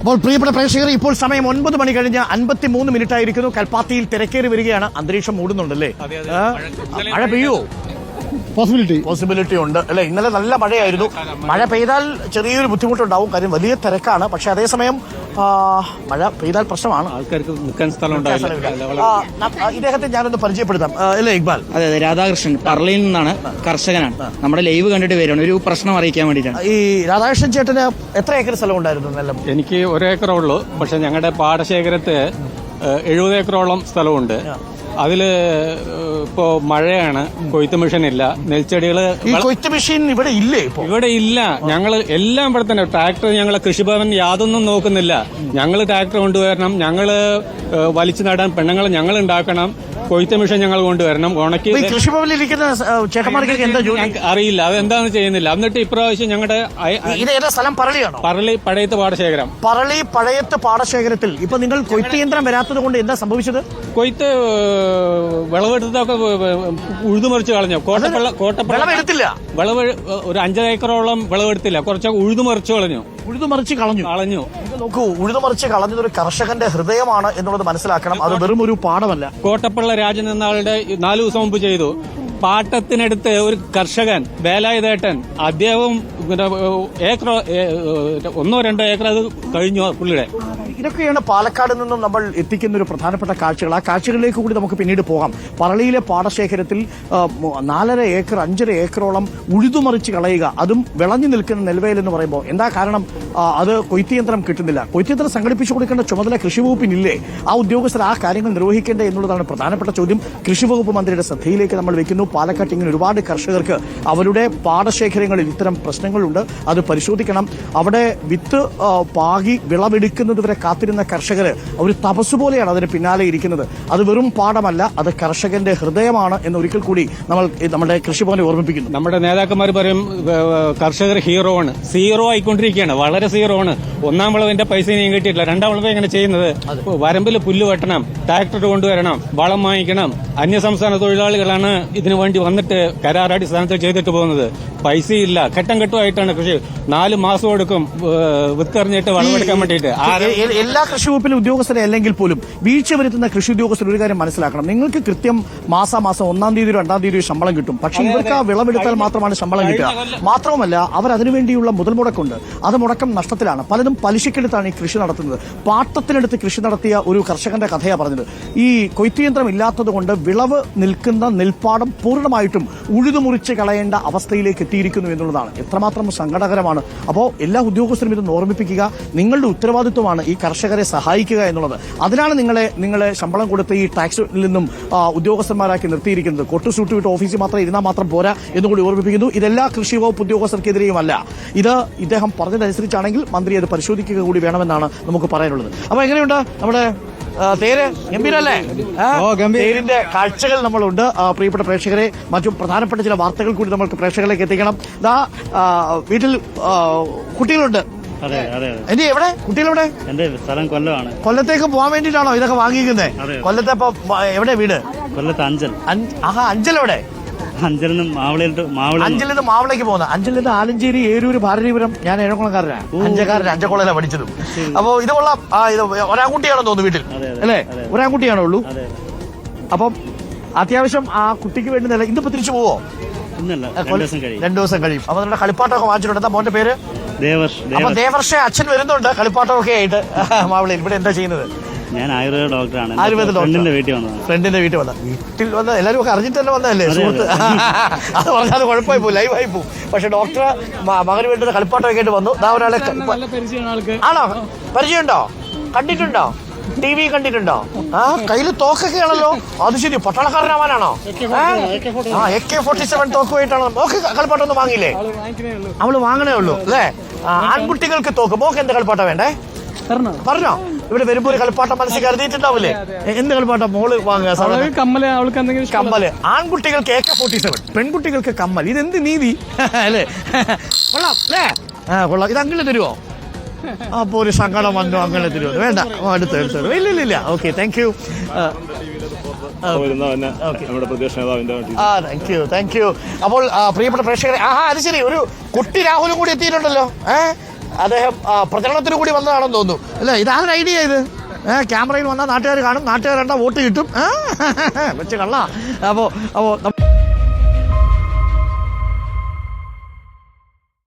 അപ്പോൾ പ്രിയപ്പെട്ട പ്രേക്ഷകർ, ഇപ്പോൾ സമയം 9 മണി കഴിഞ്ഞ് 53 മിനിറ്റ് ആയിരിക്കുന്നു. കൽപ്പാത്തിയിൽ തിരക്കേറി വരികയാണ്. അന്തരീക്ഷം മൂടുന്നുണ്ടല്ലേ? മഴ പെയ്യുമോ? പോസിബിലിറ്റി ഉണ്ട് അല്ലെ? ഇന്നലെ നല്ല മഴയായിരുന്നു. മഴ പെയ്താൽ ചെറിയൊരു ബുദ്ധിമുട്ടുണ്ടാവും, കാര്യം വലിയ തിരക്കാണ്. പക്ഷെ അതേസമയം മഴ പെയ്താൽ പ്രശ്നമാണ്, ആൾക്കാർക്ക് നിൽക്കാൻ സ്ഥലം. ഇദ്ദേഹത്തെ ഞാനൊന്ന് പരിചയപ്പെടുത്താം. അല്ലേ ഇക്ബാൽ? അതെ, രാധാകൃഷ്ണൻ പറളിയിൽ നിന്നാണ്, കർഷകനാണ്. നമ്മുടെ ലൈവ് കണ്ടിട്ട് വരികയാണ്, ഒരു പ്രശ്നം അറിയിക്കാൻ വേണ്ടിയിട്ടാണ്. ഈ രാധാകൃഷ്ണൻ ചേട്ടന് എത്ര ഏക്കർ സ്ഥലം ഉണ്ടായിരുന്നു? നെല്ലം എനിക്ക് 1 ഏക്കറേ ഉള്ളൂ. പക്ഷെ ഞങ്ങളുടെ പാടശേഖരത്ത് 70 ഏക്കറോളം സ്ഥലമുണ്ട്. അതില് ഇപ്പോ മഴയാണ്, കൊയ്ത്ത് മെഷീൻ ഇല്ല. നെൽച്ചെടികള് കൊയ്ത്ത് മെഷീൻ ഇവിടെ ഇല്ലേ? ഇവിടെ ഇല്ല. ഞങ്ങൾ എല്ലാം ഇവിടെ തന്നെ. ട്രാക്ടർ ഞങ്ങളെ കൃഷിഭവൻ യാതൊന്നും നോക്കുന്നില്ല. ഞങ്ങൾ ട്രാക്ടർ കൊണ്ടുവരണം, ഞങ്ങള് വലിച്ചു നടാൻ പെണ്ണുങ്ങൾ ഞങ്ങൾ ഉണ്ടാക്കണം, കൊയ്ത്ത് മെഷീൻ ഞങ്ങൾ കൊണ്ടുവരണം. ഉണക്കി കൃഷിഭവനിൽ ഇരിക്കുന്ന ചേട്ടന്മാർക്ക് എന്താ ജോലി അറിയില്ല, അതെന്താന്ന് ചെയ്യുന്നില്ല. എന്നിട്ട് ഇപ്രാവശ്യം ഞങ്ങളുടെ സ്ഥലം പറളിയാണോ? പറളി പഴയത്ത് പാടശേഖരം. പറളി പഴയത്ത് പാടശേഖരത്തിൽ ഇപ്പൊ നിങ്ങൾ കൊയ്ത്ത് യന്ത്രം വരാത്തത് കൊണ്ട് എന്താ സംഭവിച്ചത്? കൊയ്ത്ത് വിളവെടുത്തൊക്കെ ഉഴുതുമറിച്ച് കളഞ്ഞു. വിളവെടുത്തില്ല. വിളവ് ഒരു 5 ഏക്കറോളം വിളവെടുത്തില്ല, കുറച്ചൊക്കെ ഉഴുതുമറിച്ച് കളഞ്ഞു. കളഞ്ഞു. ഇത് നോക്കൂ, ഉഴുതുമറിച്ച് കളഞ്ഞത് ഒരു കർഷകന്റെ ഹൃദയമാണ് എന്നുള്ളത് മനസ്സിലാക്കണം. അത് വെറും ഒരു പാഠമല്ല. കോട്ടപ്പള്ള രാജൻ എന്ന ആളുടെ 4 ദിവസം മുമ്പ് ചെയ്തു. പാട്ടത്തിനടുത്ത് ഒരു കർഷകൻ വേലായുധേട്ടൻ, അദ്ദേഹവും 1-2 ഏക്കർ അത് കഴിഞ്ഞു പുള്ളിയുടെ. ഇതൊക്കെയാണ് പാലക്കാട് നിന്നും നമ്മൾ എത്തിക്കുന്ന ഒരു പ്രധാനപ്പെട്ട കാഴ്ചകൾ. ആ കാഴ്ചകളിലേക്ക് കൂടി നമുക്ക് പിന്നീട് പോകാം. പറളിയിലെ പാടശേഖരത്തിൽ 4.5 ഏക്കർ 5.5 ഏക്കറോളം ഉഴുതുമറിച്ച് കളയുക, അതും വിളഞ്ഞു നിൽക്കുന്ന നെൽവയൽ എന്ന് പറയുമ്പോൾ എന്താ കാരണം? അത് കൊയ്ത്ത് യന്ത്രം കിട്ടുന്നില്ല. കൊയ്ത്ത് യന്ത്രം സംഘടിപ്പിച്ചു കൊടുക്കേണ്ട ചുമതല കൃഷിവകുപ്പിനില്ലേ? ആ ഉദ്യോഗസ്ഥർ ആ കാര്യങ്ങൾ നിർവഹിക്കേണ്ടേ എന്നുള്ളതാണ് പ്രധാനപ്പെട്ട ചോദ്യം. കൃഷിവകുപ്പ് മന്ത്രിയുടെ ശ്രദ്ധയിലേക്ക് നമ്മൾ വെക്കുന്നു. പാലക്കാട്ട് ഇങ്ങനെ ഒരുപാട് കർഷകർക്ക് അവരുടെ പാടശേഖരങ്ങളിൽ ഇത്തരം പ്രശ്നങ്ങളുണ്ട്, അത് പരിശോധിക്കണം. അവിടെ വിത്ത് പാകി വിളവെടുക്കുന്നത് വരെ കാത്തിരുന്ന കർഷകര് ഒരു തപസ് പോലെയാണ് അതിന് പിന്നാലെ ഇരിക്കുന്നത്. അത് വെറും പാഠമല്ല, അത് കർഷകന്റെ ഹൃദയമാണ് എന്ന് ഒരിക്കൽ കൂടി നമ്മൾ നമ്മുടെ കൃഷിഭവനെ ഓർമ്മിപ്പിക്കുന്നു. നമ്മുടെ നേതാക്കന്മാർ പറയും കർഷകർ ഹീറോ ആണ്. സീറോ ആയിക്കൊണ്ടിരിക്കുകയാണ്, വളരെ സീറോ ആണ്. 1-ാം വിളവിന്റെ പൈസ ഇനിയും കിട്ടിയിട്ടില്ല. 2-ാം വിളവ് എങ്ങനെ ചെയ്യുന്നത്? വരമ്പിൽ പുല്ല് വെട്ടണം, ട്രാക്ടർ കൊണ്ടുവരണം, വളം വാങ്ങിക്കണം. അന്യസംസ്ഥാന തൊഴിലാളികളാണ് ഇതിനു വേണ്ടി വന്നിട്ട് കരാറടിസ്ഥാനത്തിൽ ചെയ്തിട്ട് പോകുന്നത്. പൈസയില്ല, ഘട്ടം ഘട്ടമായിട്ടാണ് കൃഷി. 4 മാസം എടുക്കും വിത്തെറിഞ്ഞിട്ട് വളമെടുക്കാൻ വേണ്ടിയിട്ട്. എല്ലാ കൃഷി വകുപ്പിലെ ഉദ്യോഗസ്ഥരെ അല്ലെങ്കിൽ പോലും വീഴ്ച വരുത്തുന്ന കൃഷി ഉദ്യോഗസ്ഥർ ഒരു കാര്യം മനസ്സിലാക്കണം. നിങ്ങൾക്ക് കൃത്യം മാസാമാസം 1-ാം തീയതി 2-ാം തീയതി ശമ്പളം കിട്ടും. പക്ഷേ ഇവർക്ക് ആ വിളവെടുത്താൽ മാത്രമാണ് ശമ്പളം കിട്ടുക. മാത്രവുമല്ല, അവർ അതിനുവേണ്ടിയുള്ള മുതൽ മുടക്കുണ്ട്. അത് മുടക്കം നഷ്ടത്തിലാണ്. പലതും പലിശക്കെടുത്താണ് ഈ കൃഷി നടത്തുന്നത്. പാട്ടത്തിനെടുത്ത് കൃഷി നടത്തിയ ഒരു കർഷകന്റെ കഥയാണ് പറഞ്ഞത്. ഈ കൊയ്ത്ത് യന്ത്രം ഇല്ലാത്തതുകൊണ്ട് വിളവ് നിൽക്കുന്ന നെൽപ്പാടം പൂർണ്ണമായിട്ടും ഉഴുതുമുറിച്ച് കളയേണ്ട അവസ്ഥയിലേക്ക് എത്തിയിരിക്കുന്നു എന്നുള്ളതാണ്. എത്രമാത്രം സങ്കടകരമാണ്. അപ്പോൾ എല്ലാ ഉദ്യോഗസ്ഥരും ഇതൊന്ന് ഓർമ്മിപ്പിക്കുക. നിങ്ങളുടെ ഉത്തരവാദിത്വമാണ് ഈ കർഷകരെ സഹായിക്കുക എന്നുള്ളത്. അതിനാണ് നിങ്ങളെ ശമ്പളം കൊടുത്ത് ഈ ടാക്സിൽ നിന്നും ഉദ്യോഗസ്ഥന്മാരാക്കി നിർത്തിയിരിക്കുന്നത്. കൊട്ടുസൂട്ട് വിട്ട് ഓഫീസിൽ മാത്രം ഇരുന്നാൽ മാത്രം പോരാ എന്നുകൂടി ഓർമ്മിപ്പിക്കുന്നു. ഇതെല്ലാ കൃഷി വകുപ്പ് ഉദ്യോഗസ്ഥർക്കെതിരെയുമല്ല. ഇത് ഇദ്ദേഹം പറഞ്ഞതനുസരിച്ചാണെങ്കിൽ മന്ത്രി അത് പരിശോധിക്കുക കൂടി വേണമെന്നാണ് നമുക്ക് പറയാനുള്ളത്. അപ്പൊ എങ്ങനെയുണ്ട് നമ്മുടെ തേര്? ഗംഭീരല്ലേ? തേരിന്റെ കാഴ്ചകൾ നമ്മളുണ്ട്. പ്രിയപ്പെട്ട പ്രേക്ഷകരെ, മറ്റു പ്രധാനപ്പെട്ട ചില വാർത്തകൾ കൂടി നമ്മൾക്ക് പ്രേക്ഷകരിലേക്ക് എത്തിക്കണം. വീട്ടിൽ കുട്ടികളുണ്ട്. എന്റെ എവിടെ കുട്ടികളെവിടെ? എന്റെ സ്ഥലം കൊല്ലമാണ്. കൊല്ലത്തേക്ക് പോകാൻ വേണ്ടിയിട്ടാണോ ഇതൊക്കെ വാങ്ങിക്കുന്നത്? കൊല്ലത്തെ ഇപ്പൊ എവിടെ വീട്? കൊല്ലത്ത് അഞ്ചൽ. അഞ്ചൽ എവിടെ? അഞ്ചലിൽ നിന്ന് മാവളേക്ക് പോകുന്ന. അഞ്ചലിൽ നിന്ന് ആലഞ്ചേരി, ഏരൂര്, ഭാരതീപുരം. ഞാൻ ഏഴംകുളംകാരനാണ്, അഞ്ചക്കോളയിലാണ് പഠിച്ചതും. അപ്പൊ ഇത് കൊള്ളാം. ഇത് ഒരാൺകുട്ടിയാണോ തോന്നുന്നു വീട്ടിൽ, അല്ലേ? ഒരാൺകുട്ടിയാണോ ഉള്ളൂ? അപ്പം അത്യാവശ്യം ആ കുട്ടിക്ക് വേണ്ടി നില. ഇന്നിപ്പോ തിരിച്ചു പോവോ? 2 ദിവസം കഴിയും. അപ്പൊ നിങ്ങളുടെ കളിപ്പാട്ടമൊക്കെ വാങ്ങിച്ചിട്ടുണ്ട്. എന്താ മോന്റെ പേര്? അപ്പൊ ദേവർഷ അച്ഛൻ വരുന്നുണ്ട് കളിപ്പാട്ടമൊക്കെ ആയിട്ട് മാവളയിൽ. ഇവിടെ എന്താ ചെയ്യുന്നത്? ഞാൻ ആയുർവേദ ഡോക്ടറാണ്. ഫ്രണ്ടിന്റെ വീട്ടിൽ വന്ന വീട്ടിൽ വന്ന് എല്ലാവരും ഒക്കെ അറിഞ്ഞിട്ട് തന്നെ വന്നതല്ലേ സുഹൃത്ത്? അത് പറഞ്ഞാൽ കുഴപ്പമായി പോകും, ലൈവായി പോകും. പക്ഷെ ഡോക്ടർ മകന് വേണ്ടി കളിപ്പാട്ടമൊക്കെ ആയിട്ട് വന്നു. ഒരാളെ ആണോ? പരിചയമുണ്ടോ? കണ്ടിട്ടുണ്ടോ? TV കണ്ടിട്ടുണ്ടോ? കയ്യിൽ തോക്കൊക്കെ ആണല്ലോ. അത് ശരി, പട്ടാളക്കാരനാവാനാണോ? AK-47 തോക്കുമായിട്ടാണോ? മോക്ക് കളിപ്പാട്ടൊന്നും വാങ്ങിയില്ലേ? അവള് വാങ്ങണേ ഉള്ളൂ അല്ലേ? ആൺകുട്ടികൾക്ക് തോക്ക്. മോക്ക് എന്ത് കളിപ്പാട്ടം വേണ്ടേ? പറഞ്ഞോ. ഇവിടെ വരുമ്പോ ഒരു കളിപ്പാട്ടം മനസ്സിൽ കരുതിയിട്ടുണ്ടാവില്ലേ? എന്ത് കളിപ്പാട്ടം മോള് വാങ്ങുക? കമ്മല്. ആൺകുട്ടികൾക്ക് AK-47, പെൺകുട്ടികൾക്ക് കമ്മൽ. ഇതെന്ത് നീതി അല്ലേ? കൊള്ളാം അല്ലേ? കൊള്ളാം. ഇത് അങ്ങനെ തരുമോ? അപ്പൊ ഒരു സങ്കടം വന്നു. അങ്ങനെ തരുമോ? വേണ്ട, എടുത്തു. ഇല്ല. Okay, thank you. Thank you. അപ്പോൾ പ്രിയപ്പെട്ട പ്രേക്ഷകരെ, അത് ശരി, ഒരു കുട്ടി രാഹുലും കൂടി എത്തിയിട്ടുണ്ടല്ലോ. അദ്ദേഹം പ്രചരണത്തിന് കൂടി വന്നതാണെന്ന് തോന്നുന്നു അല്ലേ? ഇതാണ് ഐഡിയ ഇത്. ക്യാമറയിൽ വന്നാൽ നാട്ടുകാർ കാണും, നാട്ടുകാർ കണ്ടാൽ വോട്ട് കിട്ടും. വെച്ച് കള്ള. അപ്പോൾ